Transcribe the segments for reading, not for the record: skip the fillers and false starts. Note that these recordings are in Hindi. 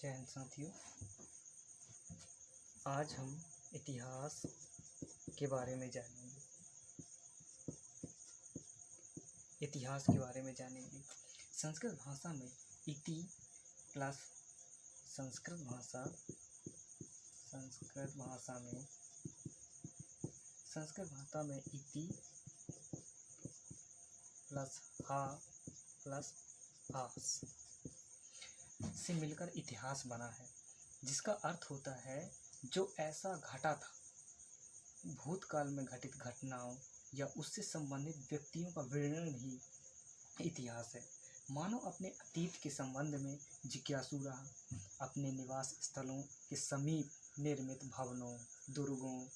जय हिंद साथियों। आज हम इतिहास के बारे में जानेंगे। संस्कृत भाषा में इति प्लस संस्कृत भाषा में इति प्लस हा प्लस आस से मिलकर इतिहास बना है, जिसका अर्थ होता है जो ऐसा घटा था, भूतकाल में घटित घटनाओं या उससे संबंधित व्यक्तियों का वर्णन ही इतिहास है। मानव अपने अतीत के संबंध में जिज्ञासु रहा, अपने निवास स्थलों के समीप निर्मित भवनों, दुर्गों,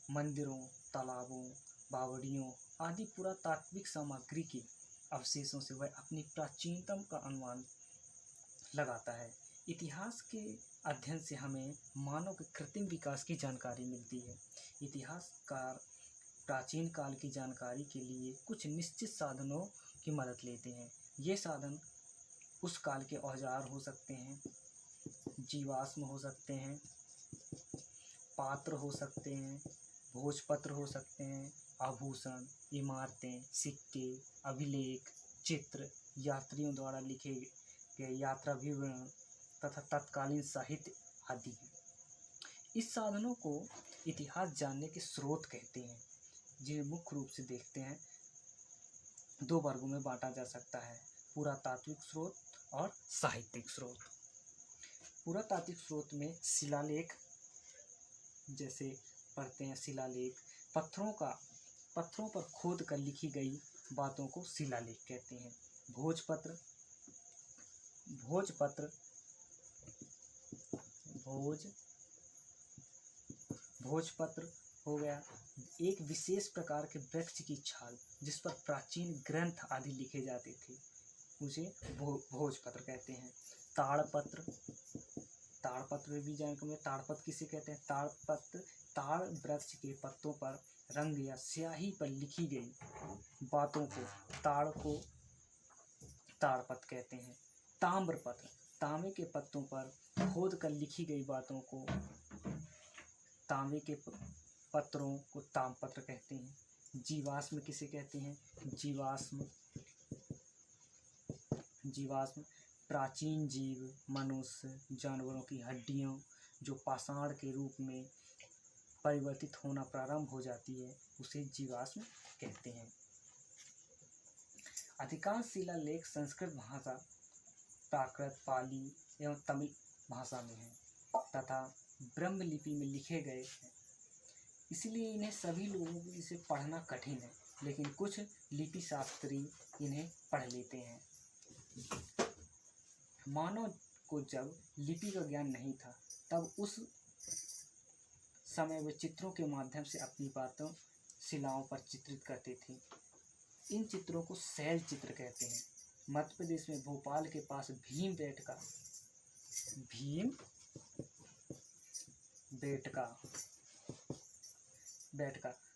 मंदिरों, तालाबों, बावड़ियों आदि पुरातात्विक सामग्री के अवशेषों से वह अपनी प्राचीनतम का अनुमान लगाता है। इतिहास के अध्ययन से हमें मानव के कृत्रिम विकास की जानकारी मिलती है। इतिहासकार प्राचीन काल की जानकारी के लिए कुछ निश्चित साधनों की मदद लेते हैं। ये साधन उस काल के औजार हो सकते हैं, जीवाश्म हो सकते हैं, पात्र हो सकते हैं, भोजपत्र हो सकते हैं, आभूषण, इमारतें, सिक्के, अभिलेख, चित्र, यात्रियों द्वारा लिखे गए यात्रा विवरण तथा तत्कालीन साहित्य आदि हैं। इस साधनों को इतिहास जानने के स्रोत कहते हैं, जिन्हें मुख्य रूप से देखते हैं दो वर्गों में बांटा जा सकता है: पुरातात्विक स्रोत और साहित्यिक स्रोत। पुरातात्विक स्रोत में शिलालेख, जैसे पढ़ते हैं शिलालेख, पत्थरों पर खोद कर लिखी गई बातों को शिलालेख कहते हैं। भोजपत्र हो गया एक विशेष प्रकार के वृक्ष की छाल जिस पर प्राचीन ग्रंथ आदि लिखे जाते थे, उसे भोजपत्र कहते हैं। ताड़पत्र भी जानते हैं। ताड़पत्र किसे कहते हैं? ताड़ वृक्ष के पत्तों पर रंग या स्याही पर लिखी गई बातों को ताड़पत्र कहते हैं। ताम्रपत्र, तांबे के पत्तों पर खोद कर लिखी गई बातों को, तांबे के पत्रों को ताम्रपत्र कहते हैं। जीवाश्म किसे कहते हैं? जीवाश्म प्राचीन जीव, मनुष्य, जानवरों की हड्डियों जो पाषाण के रूप में परिवर्तित होना प्रारंभ हो जाती है, उसे जीवाश्म कहते हैं। अधिकांश शिलालेख संस्कृत भाषा, प्राकृत, पाली एवं तमिल भाषा में हैं तथा ब्रह्म लिपि में लिखे गए हैं, इसलिए इन्हें सभी लोगों को इसे पढ़ना कठिन है, लेकिन कुछ लिपि शास्त्री इन्हें पढ़ लेते हैं। मानव को जब लिपि का ज्ञान नहीं था, तब उस समय वे चित्रों के माध्यम से अपनी बातों शिलाओं पर चित्रित करते थे। इन चित्रों को शैल चित्र कहते हैं। मध्य प्रदेश में भोपाल के पास भीमबेटका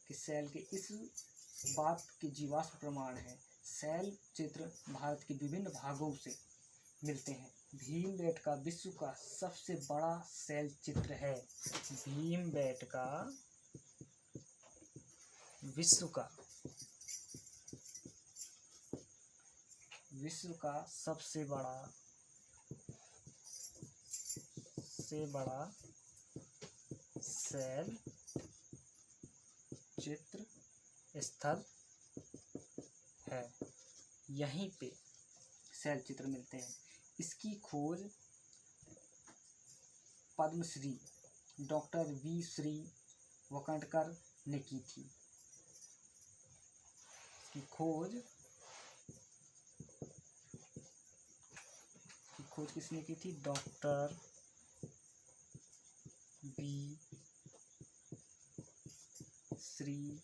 के शैल के इस बात के जीवाश्म प्रमाण है। शैल चित्र भारत के विभिन्न भागों से मिलते हैं। भीमबेटका विश्व का सबसे बड़ा शैल चित्र है। भीमबेटका विश्व का सबसे बड़ा शैल चित्र स्थल है। यहीं पे शैल चित्र मिलते हैं। इसकी खोज पद्मश्री डॉक्टर वी श्री वकंडकर ने की थी। इसकी खोज किसने की थी? डॉक्टर वी श्री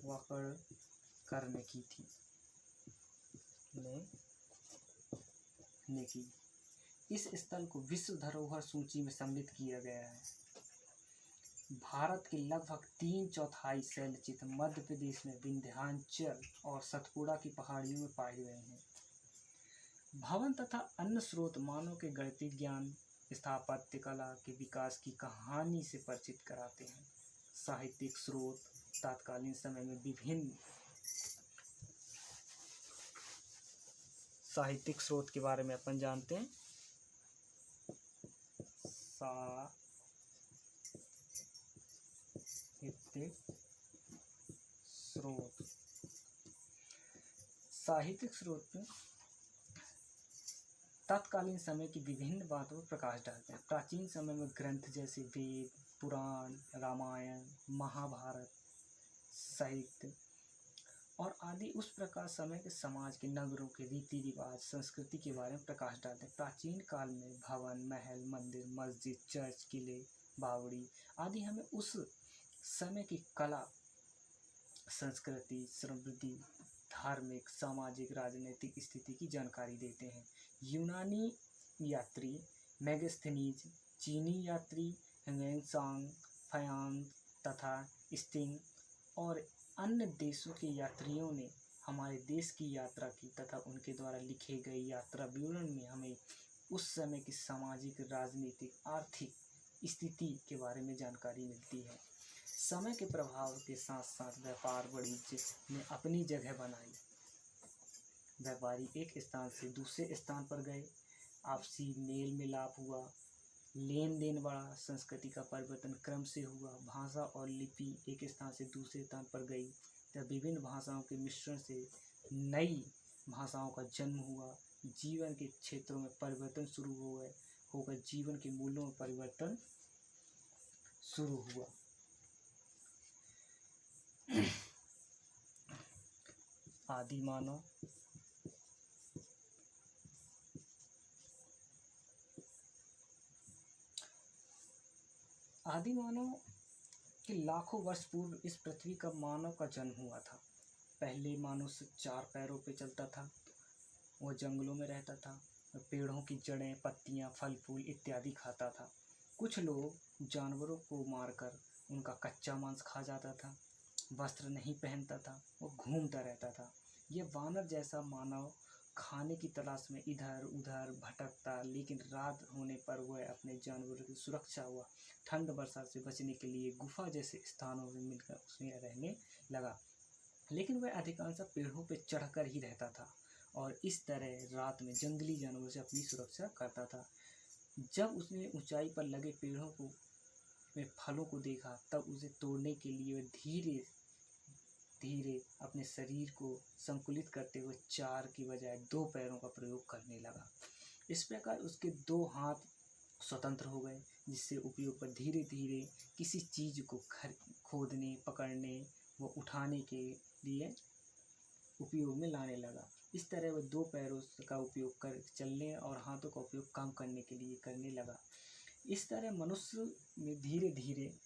वकंडकर ने की थी। इस स्थल को विश्व धरोहर सूची में सम्मिलित किया गया है। भारत के लगभग 3/4 शैल चित्र मध्य प्रदेश में विंध्याचल और सतपुड़ा की पहाड़ियों में पाए गए हैं। भवन तथा अन्य स्रोत मानव के गणितीय ज्ञान, स्थापत्य कला के विकास की कहानी से परिचित कराते हैं। साहित्यिक स्रोत तत्कालीन समय में विभिन्न साहित्यिक स्रोत के बारे में अपन जानते हैं। साहित्यिक स्रोत में तत्कालीन समय की विभिन्न बातों पर प्रकाश डालते हैं। प्राचीन समय में ग्रंथ जैसे वेद, पुराण, रामायण, महाभारत, साहित्य और आदि उस प्रकार समय के समाज के नगरों के रीति रिवाज, संस्कृति के बारे में प्रकाश डालते हैं। प्राचीन काल में भवन, महल, मंदिर, मस्जिद, चर्च, किले, बावड़ी आदि हमें उस समय की कला, संस्कृति, समृद्धि, धार्मिक, सामाजिक, राजनीतिक स्थिति की जानकारी देते हैं। यूनानी यात्री मेगास्थनीज, चीनी यात्री ह्वेनसांग, फायांग तथा स्टिंग और अन्य देशों के यात्रियों ने हमारे देश की यात्रा की तथा उनके द्वारा लिखे गए यात्रा विवरण में हमें उस समय की सामाजिक, राजनीतिक, आर्थिक स्थिति के बारे में जानकारी मिलती है। समय के प्रभाव के साथ साथ व्यापार वाणिज्य ने अपनी जगह बनाई। व्यापारी एक स्थान से दूसरे स्थान पर गए, आपसी मेल मिलाप हुआ, लेन देन बढ़ा, संस्कृति का परिवर्तन क्रम से हुआ, भाषा और लिपि एक स्थान से दूसरे स्थान पर गई, तब विभिन्न भाषाओं के मिश्रण से नई भाषाओं का जन्म हुआ, जीवन के क्षेत्रों में परिवर्तन शुरू होकर जीवन के मूल्यों में परिवर्तन शुरू हुआ। आदि मानव के लाखों वर्ष पूर्व इस पृथ्वी का मानव का जन्म हुआ था। पहले मनुष्य 4 पैरों पे चलता था, वह जंगलों में रहता था, पेड़ों की जड़ें, पत्तियां, फल फूल इत्यादि खाता था। कुछ लोग जानवरों को मारकर उनका कच्चा मांस खा जाता था, वस्त्र नहीं पहनता था, वो घूमता रहता था। यह वानर जैसा मानव खाने की तलाश में इधर उधर भटकता, लेकिन रात होने पर वह अपने जानवरों की सुरक्षा हुआ ठंड वर्षा से बचने के लिए गुफा जैसे स्थानों में मिलकर उसमें रहने लगा। लेकिन वह अधिकांश पेड़ों पर चढ़कर ही रहता था और इस तरह रात में जंगली जानवरों से अपनी सुरक्षा करता था। जब उसने ऊंचाई पर लगे पेड़ों को में फलों को देखा, तब उसे तोड़ने के लिए वह धीरे धीरे अपने शरीर को संकुलित करते हुए 4 की बजाय 2 पैरों का प्रयोग करने लगा। इस प्रकार उसके 2 हाथ स्वतंत्र हो गए, जिससे उपयोग पर धीरे धीरे किसी चीज को खोदने, पकड़ने व उठाने के लिए उपयोग में लाने लगा। इस तरह वह 2 पैरों का उपयोग कर चलने और हाथों का उपयोग काम करने के लिए करने लगा। इस तरह मनुष्य में धीरे धीरे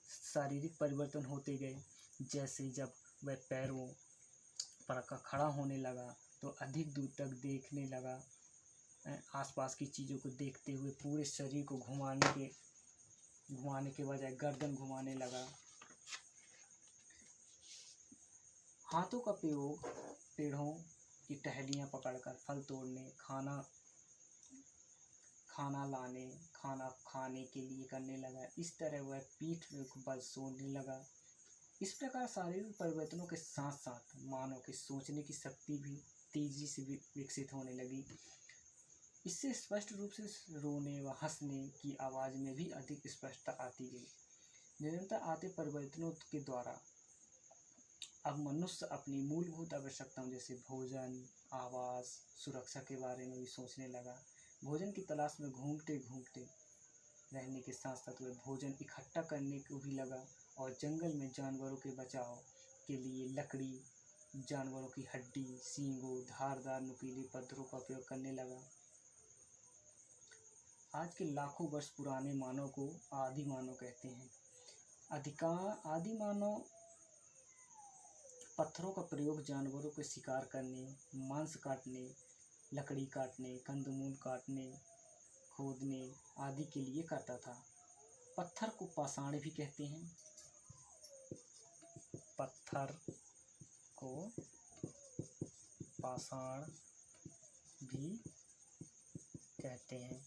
शारीरिक परिवर्तन होते गए। जैसे जब वह पैरों पर खड़ा होने लगा तो अधिक दूर तक देखने लगा, आसपास की चीज़ों को देखते हुए पूरे शरीर को घुमाने के बजाय गर्दन घुमाने लगा। हाथों का प्रयोग पेड़ों की टहनियाँ पकड़कर फल तोड़ने, खाना लाने, खाना खाने के लिए करने लगा। इस तरह वह पीठ में बल सोने लगा। इस प्रकार शारीरिक परिवर्तनों के साथ साथ मानव की सोचने की शक्ति भी तेजी से विकसित होने लगी। इससे स्पष्ट रूप से रोने व हंसने की आवाज़ में भी अधिक स्पष्टता आती गई। निरंतर आते परिवर्तनों के द्वारा अब मनुष्य अपनी मूलभूत आवश्यकताओं जैसे भोजन, आवास, सुरक्षा के बारे में भी सोचने लगा। भोजन की तलाश में घूमते घूमते रहने के साथ साथ वह भोजन इकट्ठा करने को भी लगा और जंगल में जानवरों के बचाव के लिए लकड़ी, जानवरों की हड्डी, सींगों, धारदार नुकीले पत्थरों का उपयोग करने लगा। आज के लाखों वर्ष पुराने मानव को आदि मानव कहते हैं। आदि मानव पत्थरों का प्रयोग जानवरों को शिकार करने, मांस काटने, लकड़ी काटने, कंदमूल काटने, खोदने आदि के लिए करता था। पत्थर को पाषाण भी कहते हैं। पत्थर को पाषाण भी कहते हैं।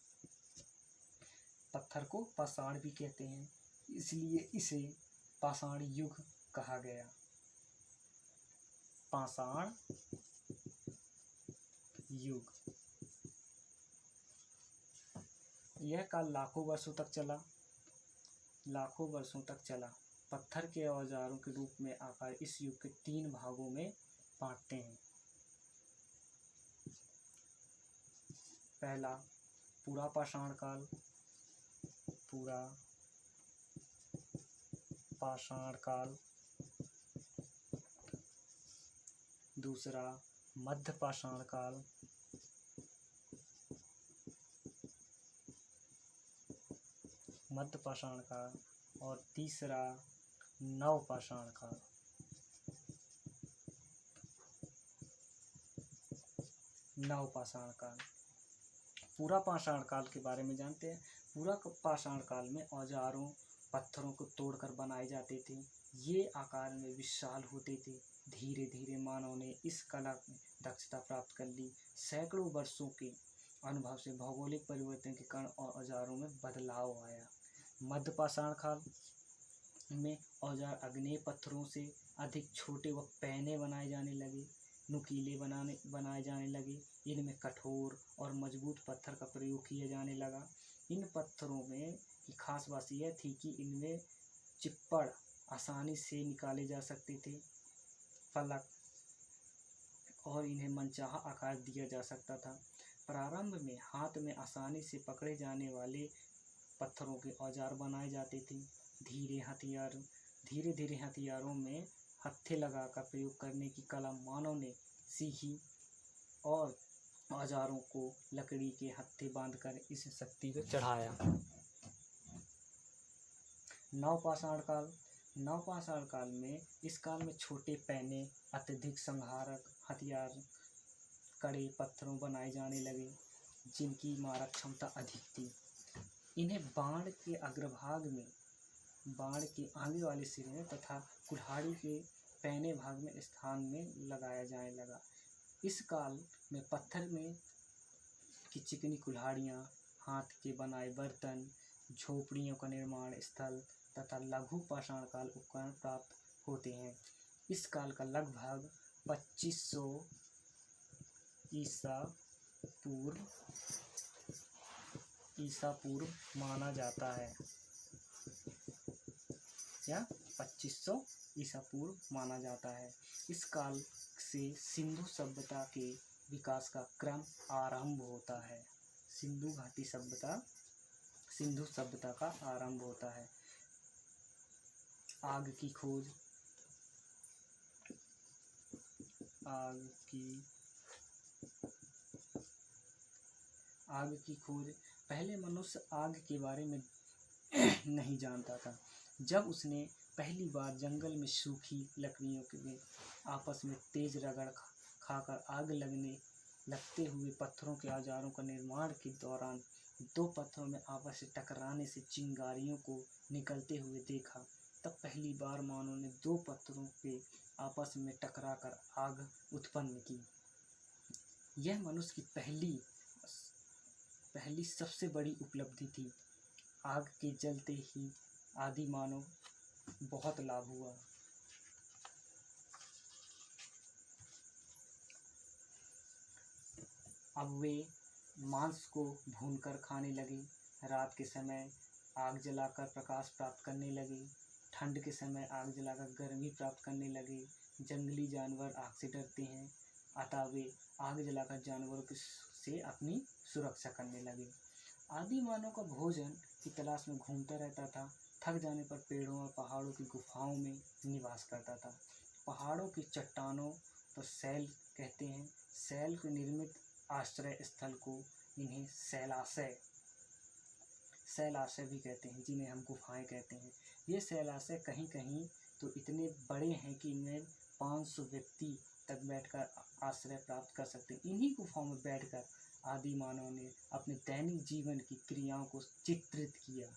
पत्थर को पाषाण भी कहते हैं, इसलिए इसे पाषाण युग कहा गया। पाषाण युग। यह काल लाखों वर्षों तक चला। लाखों वर्षों तक चला। पत्थर के औजारों के रूप में आकार इस युग के 3 भागों में बांटते हैं। पहला पूरा पाषाण काल। पूरा पाषाण काल। दूसरा मध्य पाषाण काल। मध्य पाषाण काल। और तीसरा नव पाषाण काल। नव पाषाण काल। पूरा पाषाण काल के बारे में जानते हैं। पूरा पाषाण काल में औजारों पत्थरों को तोड़कर बनाए जाते थे। ये आकार में विशाल होते थे। धीरे धीरे मानव ने इस कला में दक्षता प्राप्त कर ली। सैकड़ों वर्षों के अनुभव से भौगोलिक परिवर्तन के कारण औजारों में बदलाव आया। मध्य पाषाण काल में औजार अग्नेय पत्थरों से अधिक छोटे व पैने बनाए जाने लगे। नुकीले बनाए जाने लगे। इनमें कठोर और मजबूत पत्थर का प्रयोग किया जाने लगा। इन पत्थरों में की खास बात यह थी कि इनमें चिप्पड़ आसानी से निकाले जा सकते थे। फलक और इन्हें मनचाहा आकार दिया जा सकता था। प्रारंभ में हाथ में आसानी से पकड़े जाने वाले पत्थरों के औजार बनाए जाते थे। धीरे धीरे हथियारों में हत्थे लगाकर प्रयोग करने की कला मानव ने सीखी और औजारों को लकड़ी के हत्थे बांधकर इस शक्ति को चढ़ाया। नवपाषाण काल। नवपाषाण काल में इस काल में छोटे पैने, अत्यधिक संहारक हथियार, कड़े पत्थरों बनाए जाने लगे जिनकी मारक क्षमता अधिक थी। इन्हें बाण के अग्रभाग में, बाण के आगे वाले सिरे में तथा कुल्हाड़ी के पैने भाग में स्थान में लगाया जाने लगा। इस काल में पत्थर में की चिकनी कुल्हाड़ियाँ, हाथ के बनाए बर्तन, झोपड़ियों का निर्माण स्थल तथा लघु पाषाण काल उपकरण प्राप्त होते हैं। इस काल का लगभग 2500 ईसा पूर्व माना जाता है। या 2500 ईसा पूर्व माना जाता है। इस काल से सिंधु सभ्यता के विकास का क्रम आरंभ होता है। सिंधु घाटी सभ्यता, सिंधु सभ्यता का आरंभ होता है। आग की खोज। आग की खोज। पहले मनुष्य आग के बारे में नहीं जानता था। जब उसने पहली बार जंगल में सूखी लकड़ियों के आपस में तेज रगड़ खाकर आग लगते हुए पत्थरों के औजारों का निर्माण के दौरान 2 पत्थरों में आपस से टकराने से चिंगारियों को निकलते हुए देखा, तब पहली बार मानव ने 2 पत्थरों के आपस में टकराकर आग उत्पन्न की। यह मनुष्य की पहली सबसे बड़ी उपलब्धि थी। आग के जलते ही आदि मानव बहुत लाभ हुआ। अब वे मांस को भूनकर खाने लगे। रात के समय आग जलाकर प्रकाश प्राप्त करने लगे। ठंड के समय आग जलाकर गर्मी प्राप्त करने लगे। जंगली जानवर आग से डरते हैं, अतः वे आग जलाकर जानवरों से अपनी सुरक्षा करने लगे। आदि मानव का भोजन की तलाश में घूमता रहता था। थक जाने पर पेड़ों और पहाड़ों की गुफाओं में निवास करता था। पहाड़ों की चट्टानों पर शैल कहते हैं। शैल के निर्मित आश्रय स्थल को इन्हें शैलाशय भी कहते हैं, जिन्हें हम गुफाएं कहते हैं। ये शैलाशय कहीं कहीं तो इतने बड़े हैं कि इनमें 500 व्यक्ति तक बैठकर आश्रय प्राप्त कर सकते हैं। इन्हीं गुफाओं में बैठकर आदि मानव ने अपने दैनिक जीवन की क्रियाओं को चित्रित किया।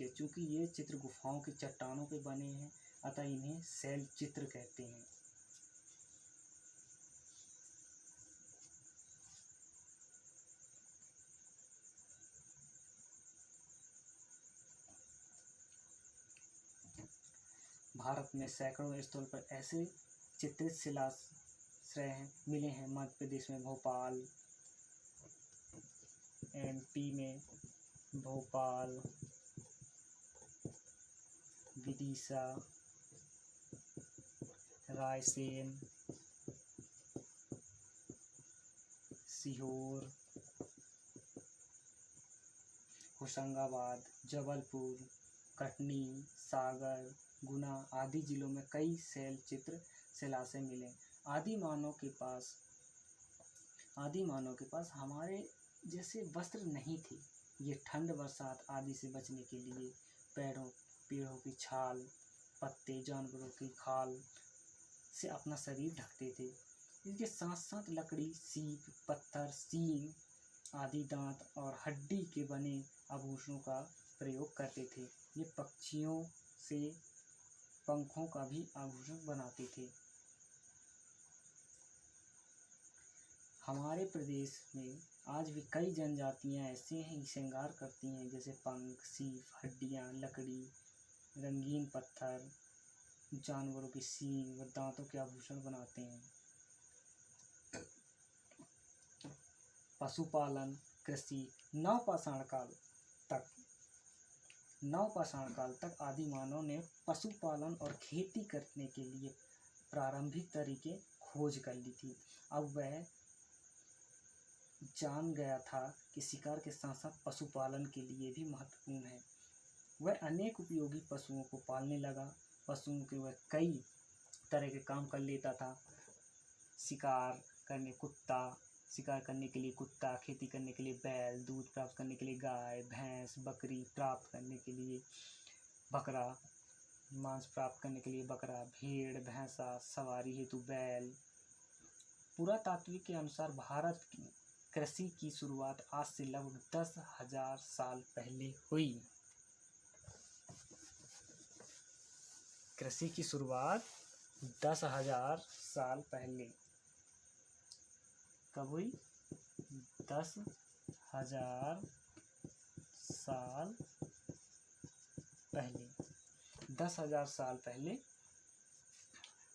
चूँकि ये चित्र गुफाओं की चट्टानों पे बने हैं, अतः इन्हें शैल चित्र कहते हैं। भारत में सैकड़ों स्थल पर ऐसे चित्रित शिलाश्रय मिले हैं। मध्य प्रदेश में भोपाल, MP में भोपाल, विदिशा, रायसेन, सीहोर, होशंगाबाद, जबलपुर, कटनी, सागर, गुना आदि जिलों में कई शैल चित्र शिलाश्रय मिले। आदि मानव के पास हमारे जैसे वस्त्र नहीं थे। ये ठंड, बरसात आदि से बचने के लिए पेड़ों की छाल, पत्ते, जानवरों की खाल से अपना शरीर ढकते थे। इनके साथ साथ लकड़ी, सीप, पत्थर, सींग आदि दांत और हड्डी के बने आभूषणों का प्रयोग करते थे। ये पक्षियों से पंखों का भी आभूषण बनाते थे। हमारे प्रदेश में आज भी कई जनजातियां ऐसे हैं श्रृंगार करती हैं, जैसे पंख, सीप, हड्डियां, लकड़ी, रंगीन पत्थर, जानवरों की सींग व दांतों के आभूषण बनाते हैं। पशुपालन, कृषि, नवपाषाण काल तक आदि मानव ने पशुपालन और खेती करने के लिए प्रारंभिक तरीके खोज कर ली थी। अब वह जान गया था कि शिकार के साथ साथ पशुपालन के लिए भी महत्वपूर्ण है। वह अनेक उपयोगी पशुओं को पालने लगा। पशुओं के वह कई तरह के काम कर लेता था। शिकार करने के लिए कुत्ता, खेती करने के लिए बैल, दूध प्राप्त करने के लिए गाय, भैंस, बकरी, प्राप्त करने के लिए बकरा, मांस प्राप्त करने के लिए बकरा, भेड़, भैंसा, सवारी हेतु बैल। पुरातात्विक के अनुसार भारत की कृषि की शुरुआत आज से लगभग 10,000 साल पहले हुई। कृषि की शुरुआत 10,000 साल पहले कब हुई? 10,000 साल पहले 10,000 साल पहले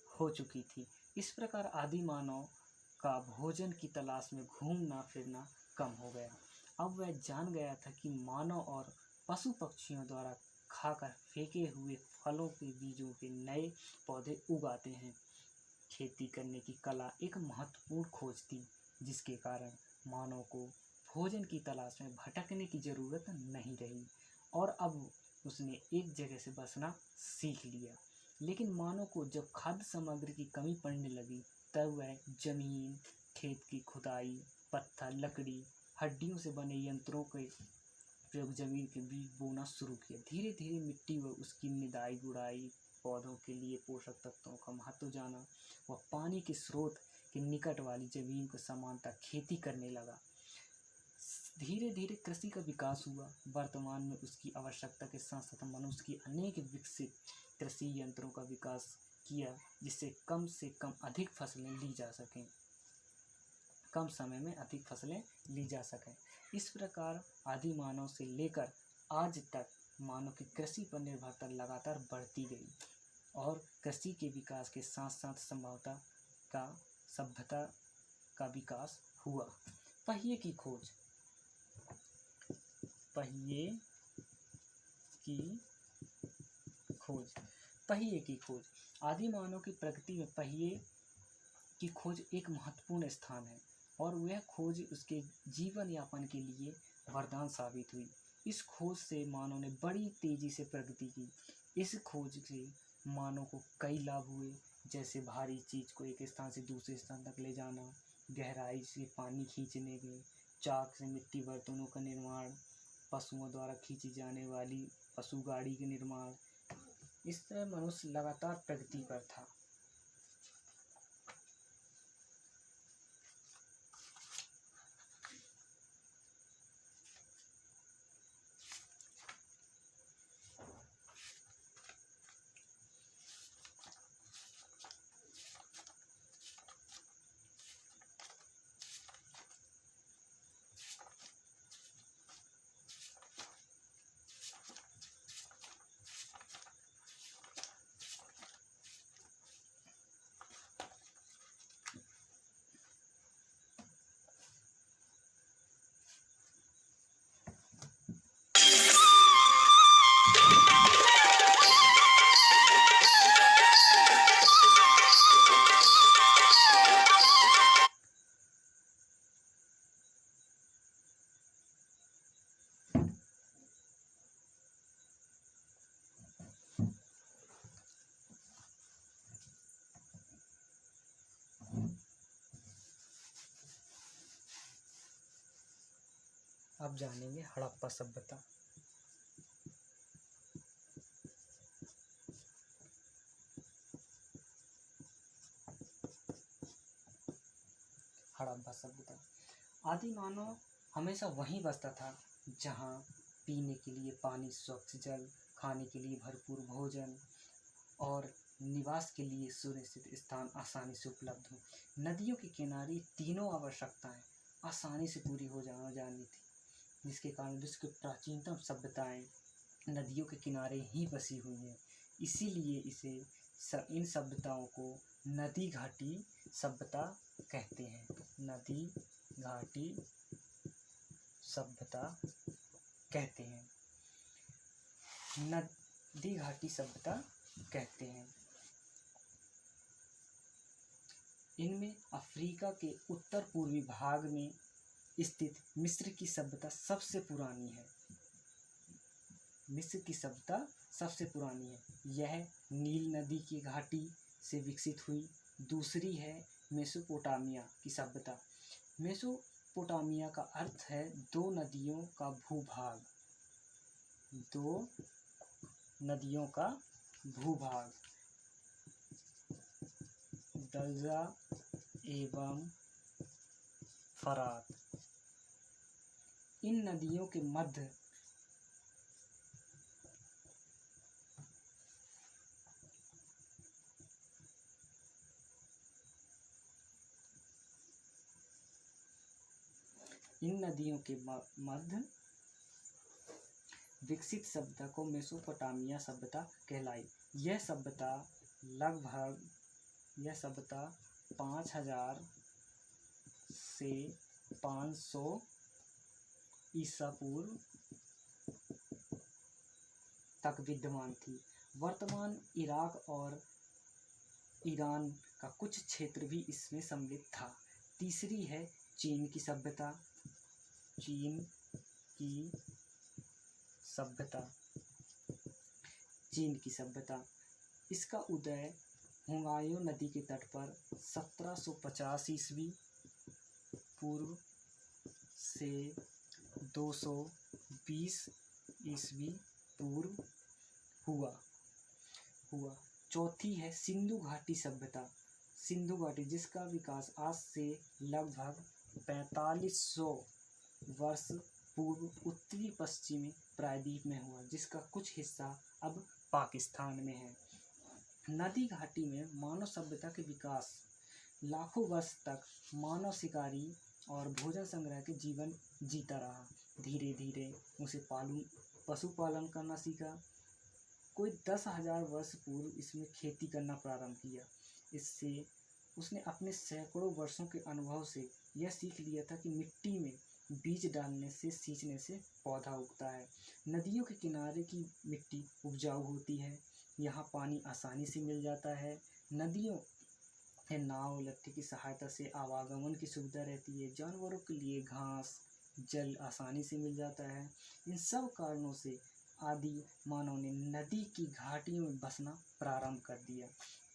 हो चुकी थी। इस प्रकार आदि मानव का भोजन की तलाश में घूमना फिरना कम हो गया। अब वह जान गया था कि मानव और पशु पक्षियों द्वारा खाकर फेंके हुए फलों के बीजों के नए पौधे उगाते हैं। खेती करने की कला एक महत्वपूर्ण खोज थी, जिसके कारण मानव को भोजन की तलाश में भटकने की जरूरत नहीं रही और अब उसने एक जगह से बसना सीख लिया। लेकिन मानव को जब खाद्य सामग्री की कमी पड़ने लगी, तब वह जमीन, खेत की खुदाई, पत्थर, लकड़ी, हड्डियों से बने यंत्रों के प्रयोग जमीन के बीज बोना शुरू किया। धीरे धीरे मिट्टी व उसकी निदाई गुड़ाई, पौधों के लिए पोषक तत्वों का महत्व जाना व पानी के स्रोत के निकट वाली जमीन को समानता खेती करने लगा। धीरे धीरे कृषि का विकास हुआ। वर्तमान में उसकी आवश्यकता के साथ साथ मनुष्य की अनेक विकसित कृषि यंत्रों का विकास किया, जिससे कम से कम अधिक फसलें ली जा सकें, कम समय में अधिक फसलें ली जा सकें। इस प्रकार आदि मानव से लेकर आज तक मानव की कृषि पर निर्भरता लगातार बढ़ती गई और कृषि के विकास के साथ साथ सभ्यता का विकास हुआ। पहिए की खोज आदि मानव की प्रगति में पहिए की खोज एक महत्वपूर्ण स्थान है और वह खोज उसके जीवन यापन के लिए वरदान साबित हुई। इस खोज से मानव ने बड़ी तेजी से प्रगति की। इस खोज से मानव को कई लाभ हुए, जैसे भारी चीज को एक स्थान से दूसरे स्थान तक ले जाना, गहराई से पानी खींचने के, चाक से मिट्टी बर्तनों का निर्माण, पशुओं द्वारा खींची जाने वाली पशु गाड़ी के निर्माण। इस तरह मनुष्य लगातार प्रगति पर था। अब जानेंगे हड़प्पा सभ्यता। हड़प्पा सभ्यता। आदि मानव हमेशा वहीं बसता था जहाँ पीने के लिए पानी, स्वच्छ जल, खाने के लिए भरपूर भोजन और निवास के लिए सुरक्षित स्थान आसानी से उपलब्ध हो। नदियों के किनारे तीनों आवश्यकताएं आसानी से पूरी हो जानी थी, जिसके कारण विश्व की प्राचीनतम सभ्यताएं नदियों के किनारे ही बसी हुई हैं। इसीलिए इन सभ्यताओं को नदी घाटी सभ्यता कहते हैं। नदी घाटी सभ्यता कहते हैं। नदी घाटी सभ्यता कहते हैं। इनमें अफ्रीका के उत्तर पूर्वी भाग में स्थित मिस्र की सभ्यता सबसे पुरानी है। मिस्र की सभ्यता सबसे पुरानी है। यह नील नदी की घाटी से विकसित हुई। दूसरी है मेसोपोटामिया की सभ्यता। मेसोपोटामिया का अर्थ है दो नदियों का भूभाग। दो नदियों का भूभाग, दलजा एवं फरात। इन नदियों के मध्य विकसित सभ्यता को मेसोपोटामिया सभ्यता कहलाई। यह सभ्यता 5000 से 500 ईसा पूर्व तक विद्यमान थी। वर्तमान इराक और ईरान का कुछ क्षेत्र भी इसमें सम्मिलित था। तीसरी है चीन की सभ्यता। चीन की सभ्यता। इसका उदय हुआंग नदी के तट पर 1750 ईस्वी पूर्व से 220 ईस्वी पूर्व हुआ। चौथी है सिंधु घाटी सभ्यता। सिंधु घाटी, जिसका विकास आज से लगभग 4500 वर्ष पूर्व उत्तरी पश्चिमी प्रायद्वीप में हुआ, जिसका कुछ हिस्सा अब पाकिस्तान में है। नदी घाटी में मानव सभ्यता के विकास। लाखों वर्ष तक मानव शिकारी और भोजन संग्रह के जीवन जीता रहा। धीरे धीरे उसे पशुपालन करना सीखा। कोई 10,000 वर्ष पूर्व इसमें खेती करना प्रारंभ किया। इससे उसने अपने सैकड़ों वर्षों के अनुभव से यह सीख लिया था कि मिट्टी में बीज डालने से, सींचने से पौधा उगता है। नदियों के किनारे की मिट्टी उपजाऊ होती है। यहाँ पानी आसानी से मिल जाता है। नदियों में नाव लट्ठी की सहायता से आवागमन की सुविधा रहती है। जानवरों के लिए घास, जल आसानी से मिल जाता है। इन सब कारणों से आदि मानव ने नदी की घाटियों में बसना प्रारंभ कर दिया।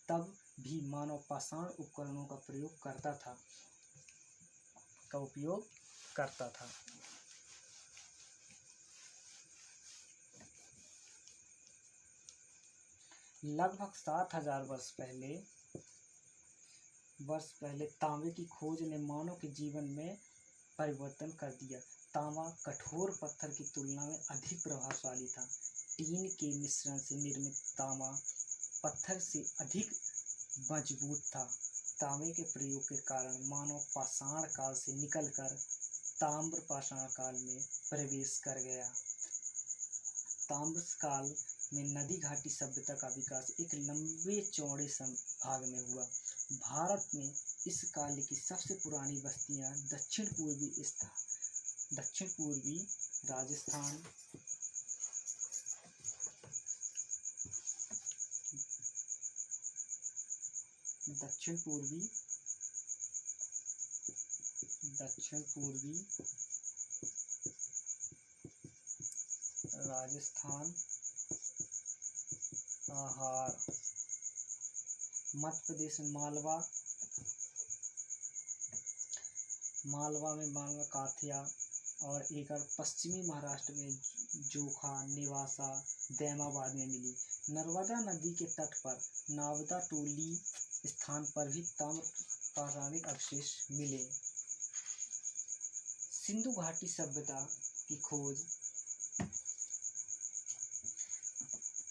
तब भी मानव पाषाण उपकरणों का उपयोग करता था। लगभग 7,000 वर्ष पहले तांबे की खोज ने मानव के जीवन में परिवर्तन कर दिया। तांबा कठोर पत्थर की तुलना में अधिक प्रभावशाली था। टीन के मिश्रण से निर्मित तांबा पत्थर से अधिक मजबूत था। तांबे के प्रयोग के कारण मानव पाषाण काल से निकलकर ताम्र पाषाण काल में प्रवेश कर गया। ताम्र काल में नदी घाटी सभ्यता का विकास एक लंबे चौड़े भाग में हुआ। भारत में इस काल की सबसे पुरानी बस्तियां दक्षिण पूर्वी राजस्थान, दक्षिण पूर्वी राजस्थान, आहार, मध्य प्रदेश में मालवा में काथिया और एक और पश्चिमी महाराष्ट्र में जोखा, नेवासा, दैमाबाद में मिली। नर्मदा नदी के तट पर नावदा टोली स्थान पर भी ताम्र पाषाणिक अवशेष मिले। सिंधु घाटी सभ्यता की खोज।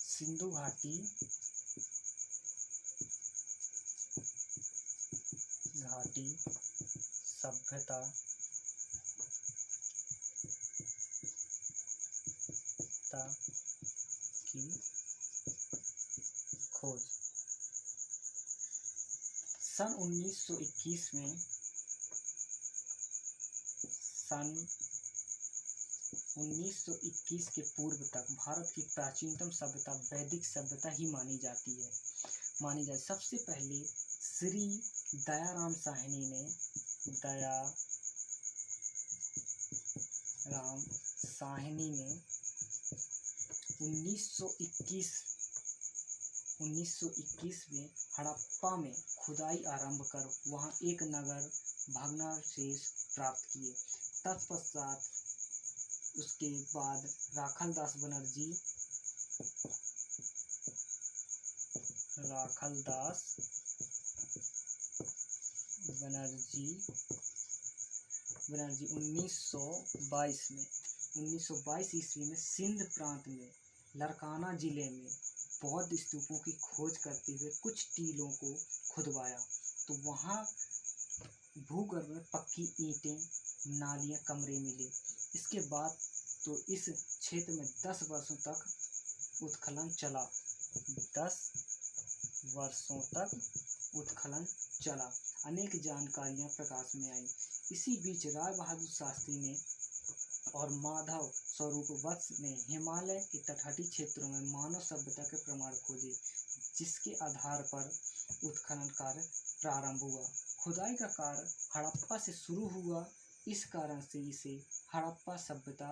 सिंधु घाटी सभ्यता की खोज सन 1921 में सन 1921 के पूर्व तक भारत की प्राचीनतम सभ्यता वैदिक सभ्यता ही मानी जाती। सबसे पहले श्री दयाराम साहनी ने 1921 में हड़प्पा में खुदाई आरंभ कर वहां एक नगर भग्नावशेष प्राप्त किए। तत्पश्चात उसके बाद राखालदास बनर्जी 1922 ईस्वी में सिंध प्रांत में लरकाना जिले में बौद्ध स्तूपों की खोज करते हुए कुछ टीलों को खुदवाया तो वहां भूगर्भ में पक्की ईंटें, नालियां, कमरे मिले। इसके बाद तो इस क्षेत्र में 10 वर्षों तक उत्खनन चला। अनेक जानकारियां प्रकाश में आई। इसी बीच राय बहादुर शास्त्री ने और माधव स्वरूप वत्स ने हिमालय के तटवर्ती क्षेत्रों में मानव सभ्यता के प्रमाण खोजे, जिसके आधार पर उत्खनन कार्य प्रारंभ हुआ। खुदाई का कार्य हड़प्पा से शुरू हुआ। इस कारण से इसे हड़प्पा सभ्यता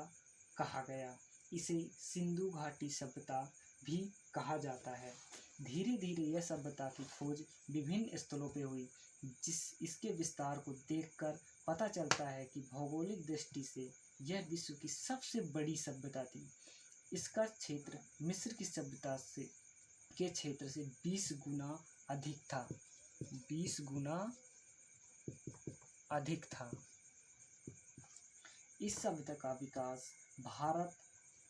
कहा गया। इसे सिंधु घाटी सभ्यता भी कहा जाता है। धीरे धीरे यह सभ्यता की खोज विभिन्न स्थलों पर हुई। इसके विस्तार को देखकर पता चलता है कि भौगोलिक दृष्टि से यह विश्व की सबसे बड़ी सभ्यता थी। इसका क्षेत्र मिस्र की सभ्यता के क्षेत्र से 20 गुना अधिक था। इस सभ्यता का विकास भारत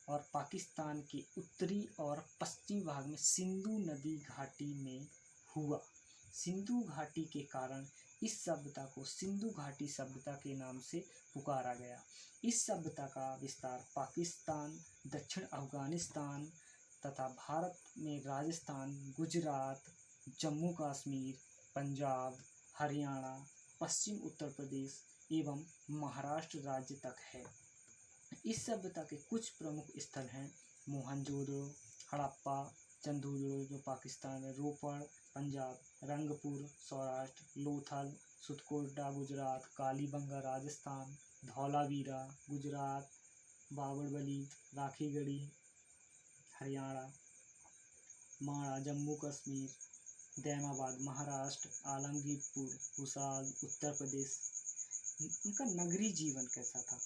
और पाकिस्तान के उत्तरी और पश्चिमी भाग में सिंधु नदी घाटी में हुआ। सिंधु घाटी के कारण इस सभ्यता को सिंधु घाटी सभ्यता के नाम से पुकारा गया। इस सभ्यता का विस्तार पाकिस्तान, दक्षिण अफगानिस्तान तथा भारत में राजस्थान, गुजरात, जम्मू कश्मीर, पंजाब, हरियाणा, पश्चिम उत्तर प्रदेश एवं महाराष्ट्र राज्य तक है। इस सभ्यता के कुछ प्रमुख स्थल हैं मोहनजोदड़ो, हड़प्पा, चंदूजड़ो जो पाकिस्तान में, रोपड़ पंजाब, रंगपुर सौराष्ट्र, लोथल, सुतकोटा गुजरात, कालीबंगा राजस्थान, धौलावीरा गुजरात, बावड़वली, राखीगढ़ी हरियाणा, माणा जम्मू कश्मीर, दैमाबाद महाराष्ट्र, आलमगीरपुर भूसावल उत्तर प्रदेश। उनका नगरीय जीवन कैसा था?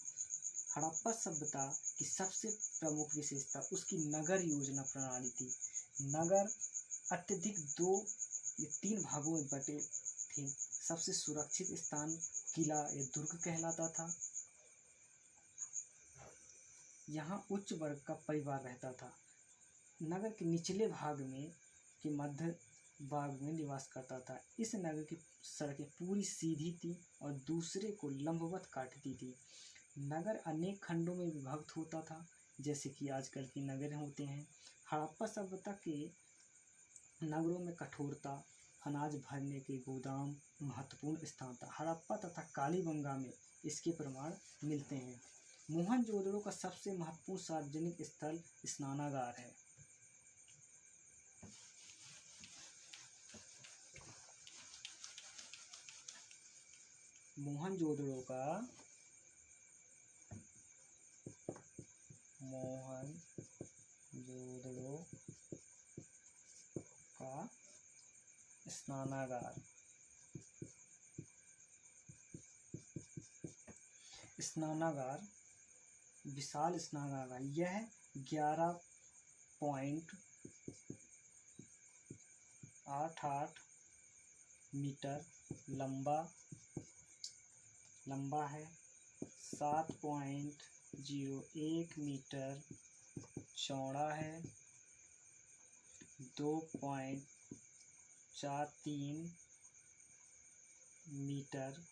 हड़प्पा सभ्यता की सबसे प्रमुख विशेषता उसकी नगर योजना प्रणाली थी। नगर अत्यधिक 2 या 3 भागों में बटे थे। सबसे सुरक्षित स्थान किला या दुर्ग कहलाता था। यहाँ उच्च वर्ग का परिवार रहता था। नगर के निचले भाग में के मध्य भाग में निवास करता था। इस नगर की सड़कें पूरी सीधी थी और दूसरे को लंबवत काटती थी। नगर अनेक खंडों में विभक्त होता था, जैसे कि आजकल के नगर होते हैं। हड़प्पा सभ्यता के नगरों में कठोरता, अनाज भरने के गोदाम महत्वपूर्ण स्थान था। हड़प्पा तथा कालीबंगा में इसके प्रमाण मिलते हैं। मोहनजोदड़ो का सबसे महत्वपूर्ण सार्वजनिक स्थल स्नानागार है। मोहनजोदड़ो का स्नानागार विशाल स्नानागार। यह 11.88 मीटर लंबा है, 7.01 मीटर चौड़ा है, 2.43 मीटर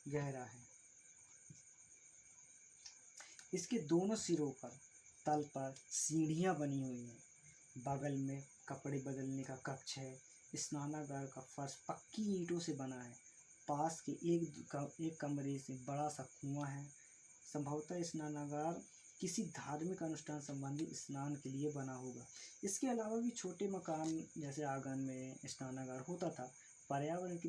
गहरा है। इसके दोनों सिरों पर तल पर सीढ़ियां बनी हुई हैं। बगल में कपड़े बदलने का कक्ष है। स्नानागार का फर्श पक्की ईंटों से बना है। पास के एक कमरे से बड़ा सा कुआं है। संभवतः स्नानागार किसी धार्मिक अनुष्ठान संबंधी स्नान के लिए बना होगा। इसके अलावा भी छोटे मकान जैसे आंगन में स्नानागार होता था। पर्यावरण की